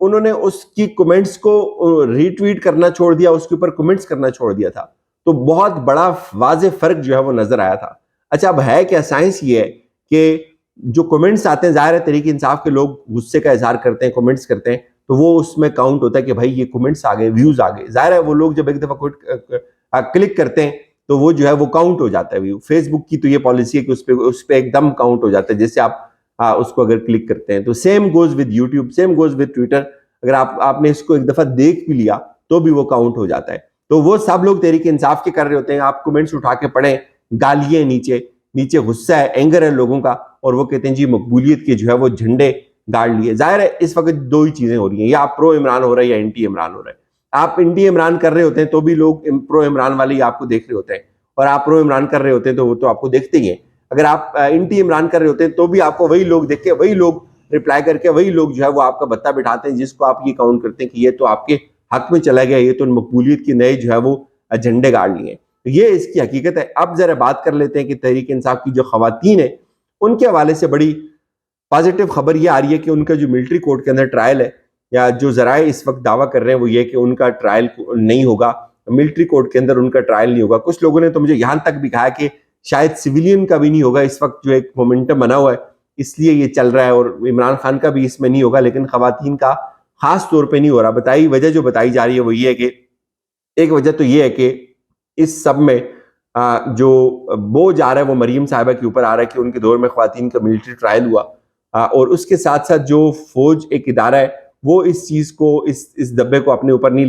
انہوں نے اس کی کمنٹس کو ری ٹویٹ کرنا چھوڑ دیا, اس کے اوپر کمنٹس کرنا چھوڑ دیا تھا. تو بہت بڑا واضح فرق جو ہے وہ نظر آیا تھا. اچھا اب ہے کیا, سائنس یہ ہے کہ جو کمنٹس آتے ہیں, ظاہر ہے تحریک انصاف کے لوگ غصے کا اظہار کرتے ہیں, کمنٹس کرتے ہیں, تو وہ اس میں کاؤنٹ ہوتا ہے کہ بھائی یہ کمنٹس آ گئے, ویوز آ گئے. ظاہر ہے وہ لوگ جب ایک دفعہ کلک کرتے ہیں تو وہ جو ہے وہ کاؤنٹ ہو جاتا ہے ویو. فیس بک کی تو یہ پالیسی ہے کہ اس پہ ایک دم کاؤنٹ ہو جاتا ہے, جیسے آپ اس کو اگر کلک کرتے ہیں. تو same goes with YouTube, same goes with Twitter. اگر آپ نے اس کو ایک دفعہ دیکھ بھی لیا تو بھی وہ کاؤنٹ ہو جاتا ہے. تو وہ سب لوگ تحریک انصاف کے کر رہے ہوتے ہیں. آپ کمنٹس اٹھا کے پڑھیں, گالیاں نیچے غصہ ہے, اینگر ہے لوگوں کا, اور وہ کہتے ہیں جی مقبولیت کے جو ہے وہ جھنڈے گاڑ لیے. ظاہر ہے اس وقت دو ہی چیزیں ہو رہی ہیں, یا آپ پرو عمران ہو رہے ہیں یا انٹی عمران ہو رہے ہیں. آپ انٹی عمران کر رہے ہوتے ہیں تو بھی لوگ پرو عمران والے ہی آپ کو دیکھ رہے ہوتے ہیں, اور آپ پرو عمران کر رہے ہوتے ہیں تو وہ تو آپ کو دیکھتے ہی ہیں. اگر آپ انٹی عمران کر رہے ہوتے ہیں تو بھی آپ کو وہی لوگ دیکھ کے, وہی لوگ رپلائی کر کے, وہی لوگ جو ہے وہ آپ کا بتا بٹھاتے ہیں, جس کو آپ یہ کاؤنٹ کرتے ہیں کہ یہ تو آپ کے حق میں چلا گیا, یہ تو مقبولیت کے نئے جو ہے وہ جھنڈے گاڑ لیے. یہ اس کی حقیقت ہے. اب ذرا بات کر لیتے ہیں کہ تحریک انصاف کی جو خواتین ہیں ان کے حوالے سے بڑی پازیٹیو خبر یہ آ رہی ہے کہ ان کا جو ملٹری کورٹ کے اندر ٹرائل ہے, یا جو ذرائع اس وقت دعویٰ کر رہے ہیں وہ یہ کہ ان کا ٹرائل نہیں ہوگا, ملٹری کورٹ کے اندر ان کا ٹرائل نہیں ہوگا. کچھ لوگوں نے تو مجھے یہاں تک بھی کہا کہ شاید سویلین کا بھی نہیں ہوگا. اس وقت جو ایک مومنٹم بنا ہوا ہے اس لیے یہ چل رہا ہے, اور عمران خان کا بھی اس میں نہیں ہوگا, لیکن خواتین کا خاص طور پہ نہیں ہو رہا. وجہ جو بتائی جا رہی ہے وہ یہ ہے کہ ایک وجہ تو یہ ہے کہ اس سب میں جو بوجھ آ رہا ہے وہ مریم صاحبہ کے اوپر آ رہا ہے کہ ان کے دور میں خواتین کا ملٹری ٹرائل ہوا, اور اس کے ساتھ ساتھ جو فوج ایک ادارہ ہے وہ اس چیز کو, اس دبے کو اپنے اوپر نہیں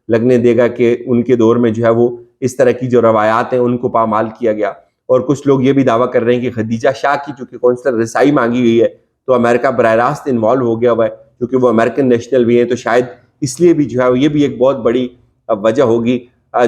لگنے دے گا کہ ان کے دور میں جو ہے وہ اس طرح کی جو روایات ہیں ان کو پامال کیا گیا. اور کچھ لوگ یہ بھی دعویٰ کر رہے ہیں کہ خدیجہ شاہ کی چونکہ کونسلر رسائی مانگی ہوئی ہے تو امریکہ براہ راست انوالو ہو گیا ہوا ہے, کیونکہ وہ امریکن نیشنل بھی ہیں, تو شاید اس لیے بھی جو ہے یہ بھی ایک بہت بڑی وجہ ہوگی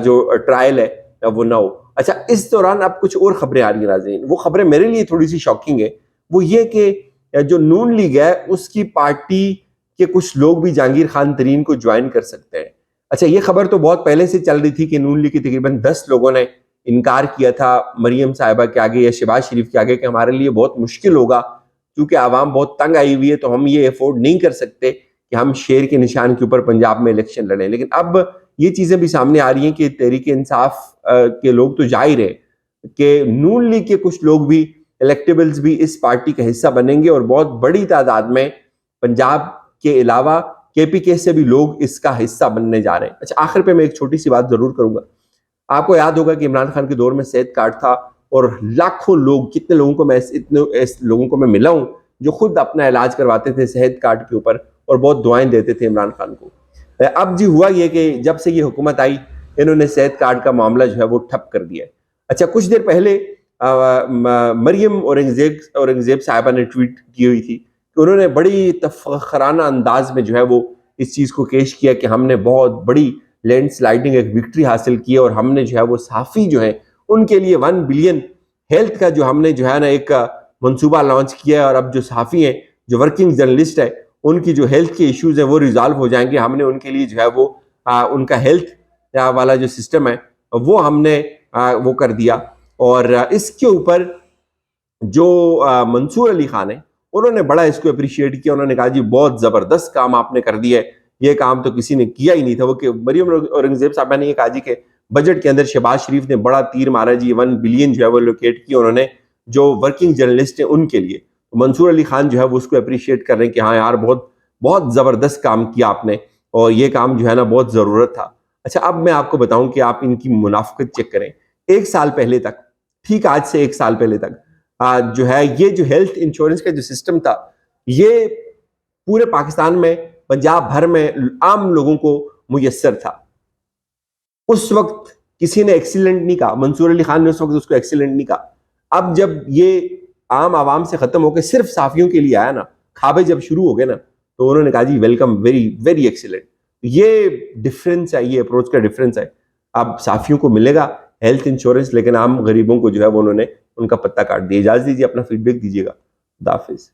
جو ٹرائل ہے وہ نہ ہو. اچھا اس دوران اب کچھ اور خبریں آ رہی ہیں ناظرین, وہ خبریں میرے لیے تھوڑی سی شاکنگ ہے. وہ یہ کہ جو نون لیگ ہے اس کی پارٹی کے کچھ لوگ بھی جہانگیر خان ترین کو جوائن کر سکتے ہیں. اچھا یہ خبر تو بہت پہلے سے چل رہی تھی کہ نون لیگ کی تقریباً 10 لوگوں نے انکار کیا تھا مریم صاحبہ کے آگے یا شہباز شریف کے آگے کہ ہمارے لیے بہت مشکل ہوگا کیونکہ عوام بہت تنگ آئی ہوئی ہے, تو ہم یہ افورڈ نہیں کر سکتے کہ ہم شیر کے نشان کے اوپر پنجاب میں الیکشن لڑیں. لیکن اب یہ چیزیں بھی سامنے آ رہی ہیں کہ تحریک انصاف کے لوگ تو ظاہر ہے کہ نون لیگ کے کچھ لوگ بھی الیکٹیبلز بھی اس پارٹی کا حصہ بنیں گے, اور بہت بڑی تعداد میں پنجاب کے علاوہ کے پی کے سے بھی لوگ اس کا حصہ بننے جا رہے ہیں. اچھا آخر پہ میں ایک چھوٹی سی بات ضرور کروں گا. آپ کو یاد ہوگا کہ عمران خان کے دور میں صحت کارڈ تھا, اور لاکھوں لوگ, کتنے لوگوں کو میں ملا ہوں جو خود اپنا علاج کرواتے تھے صحت کارڈ کے اوپر, اور بہت دعائیں دیتے تھے عمران خان کو. اب جی ہوا یہ کہ جب سے یہ حکومت آئی انہوں نے صحت کارڈ کا معاملہ جو ہے وہ ٹھپ کر دیا ہے. اچھا کچھ دیر پہلے مریم اورنگزیب صاحبہ نے ٹویٹ کی ہوئی تھی کہ انہوں نے بڑی تفخرانہ انداز میں جو ہے وہ اس چیز کو پیش کیا کہ ہم نے بہت بڑی لینڈ سلائڈنگ ایک وکٹری حاصل کی ہے, اور ہم نے جو ہے وہ صحافی جو ہیں ان کے لیے 1 بلین ہیلتھ کا جو ہم نے جو ہے نا ایک منصوبہ لانچ کیا ہے, اور اب جو صحافی ہیں جو ورکنگ جرنلسٹ ہے ان کی جو ہیلتھ کے ایشوز ہیں وہ ریزالو ہو جائیں گے. ہم نے ان کے لیے جو ہے وہ ان کا ہیلتھ والا جو سسٹم ہے وہ ہم نے وہ کر دیا. اور اس کے اوپر جو منصور علی خان ہیں انہوں نے بڑا اس کو اپریشیٹ کیا. انہوں نے کہا جی بہت زبردست کام آپ نے کر دیا ہے, یہ کام تو کسی نے کیا ہی نہیں تھا. وہ کہ مریم اورنگزیب صاحبہ نے یہ کہا جی کہ بجٹ کے اندر شہباز شریف نے بڑا تیر مارا جی, 1 بلین جو ہے وہ لوکیٹ کیا انہوں نے جو ورکنگ جرنلسٹ ہیں ان کے لیے. منصور علی خان جو ہے وہ اس کو اپریشیٹ کر رہے ہیں کہ ہاں یار بہت بہت زبردست کام کیا آپ نے, اور یہ کام جو ہے نا بہت ضرورت تھا. اچھا اب میں آپ کو بتاؤں کہ آپ ان کی منافقت چیک کریں. 1 سال پہلے تک, ٹھیک آج سے 1 سال پہلے تک جو ہے یہ جو ہیلتھ انشورنس کا جو سسٹم تھا یہ پورے پاکستان میں پنجاب بھر میں عام لوگوں کو میسر تھا. اس وقت کسی نے ایکسیلنٹ نہیں کہا, منصور علی خان نے اس وقت اس کو ایکسیلنٹ نہیں کہا. اب جب یہ عام عوام سے ختم ہو کے صرف صحافیوں کے لیے آیا نا, کھابے جب شروع ہو گئے نا, تو انہوں نے کہا جی ویلکم, ویری ویری ایکسیلنٹ. یہ ڈفرینس ہے, یہ اپروچ کا ڈفرینس ہے. اب صحافیوں کو ملے گا ہیلتھ انشورنس, لیکن عام غریبوں کو جو ہے وہ انہوں نے ان کا پتہ کاٹ دیا. اجازت دیجیے, اپنا فیڈ بیک دیجیے گا. خدا حافظ.